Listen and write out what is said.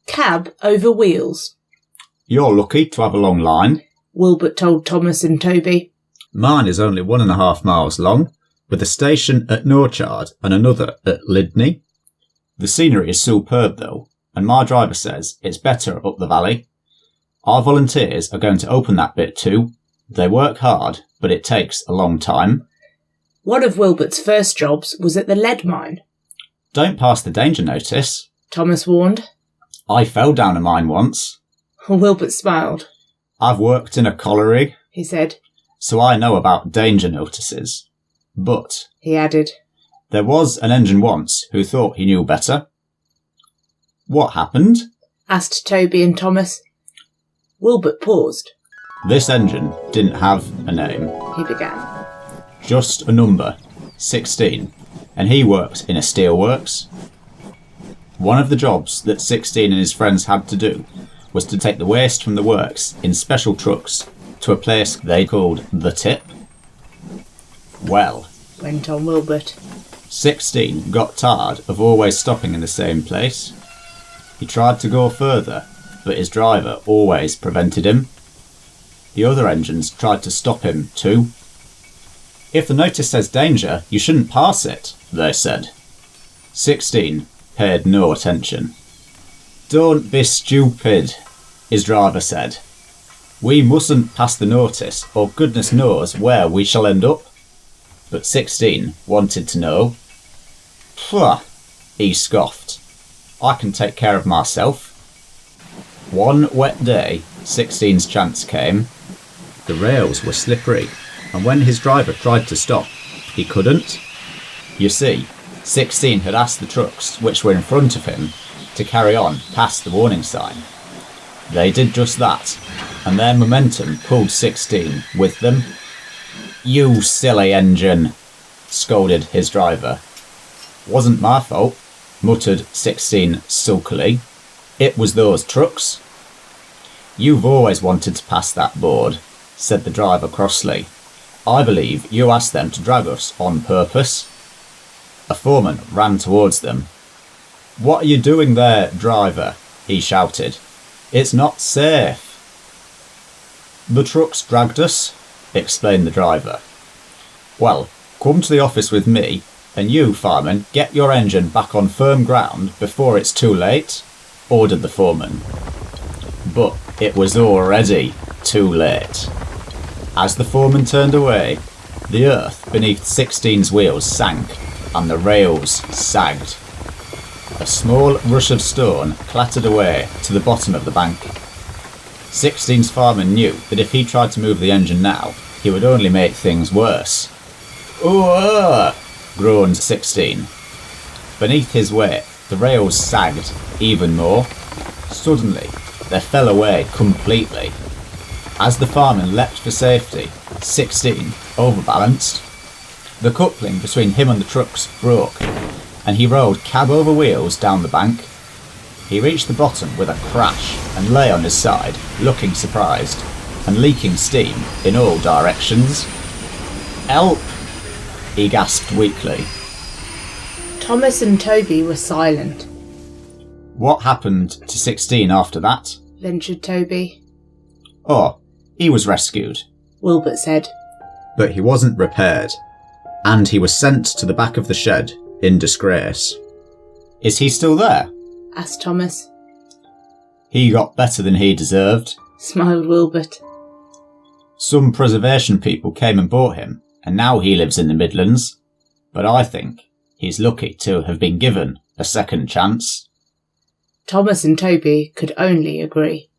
Cab over wheels. You're lucky to have a long line, Wilbert told Thomas and Toby. Mine is only 1.5 miles long, with a station at Norchard and another at Lydney. The scenery is superb though, and my driver says it's better up the valley. Our volunteers are going to open that bit too. They work hard, but it takes a long time. One of Wilbert's first jobs was at the lead mine. Don't pass the danger notice, Thomas warned. I fell down a mine once. Wilbert smiled. I've worked in a colliery, he said. So I know about danger notices. But, he added, there was an engine once who thought he knew better. What happened? Asked Toby and Thomas. Wilbert paused. This engine didn't have a name. He began. Just a number, 16, and he worked in a steelworks. One of the jobs that 16 and his friends had to do was to take the waste from the works in special trucks to a place they called the Tip. Well, went on Wilbert, 16 got tired of always stopping in the same place. He tried to go further, but his driver always prevented him. The other engines tried to stop him too. If the notice says danger, you shouldn't pass it, they said. 16 paid no attention. Don't be stupid, his driver said. We mustn't pass the notice, or goodness knows where we shall end up. But 16 wanted to know. Pwah, he scoffed. I can take care of myself. One wet day, 16's chance came. The rails were slippery, and when his driver tried to stop, he couldn't. You see, 16 had asked the trucks which were in front of him to carry on past the warning sign. They did just that, and their momentum pulled 16 with them. You silly engine, scolded his driver. Wasn't my fault, muttered 16 sulkily. It was those trucks. You've always wanted to pass that board, said the driver crossly. I believe you asked them to drag us on purpose. A foreman ran towards them. What are you doing there, driver? He shouted. It's not safe. The trucks dragged us, explained the driver. Well, come to the office with me, and you, fireman, get your engine back on firm ground before it's too late, ordered the foreman. But it was already too late. As the foreman turned away, the earth beneath 16's wheels sank, and the rails sagged. A small rush of stone clattered away to the bottom of the bank. 16's fireman knew that if he tried to move the engine now, he would only make things worse. "Ooh!" groaned 16. Beneath his weight, the rails sagged even more. Suddenly, they fell away completely. As the fireman leapt for safety, 16 overbalanced. The coupling between him and the trucks broke, and he rolled cab over wheels down the bank. He reached the bottom with a crash and lay on his side, looking surprised, and leaking steam in all directions. "Help!" he gasped weakly. Thomas and Toby were silent. What happened to 16 after that? Ventured Toby. Oh, he was rescued. Wilbert said. But he wasn't repaired, and he was sent to the back of the shed in disgrace. Is he still there? Asked Thomas. He got better than he deserved, smiled Wilbert. Some preservation people came and bought him, and now he lives in the Midlands. But I think he's lucky to have been given a second chance. Thomas and Toby could only agree.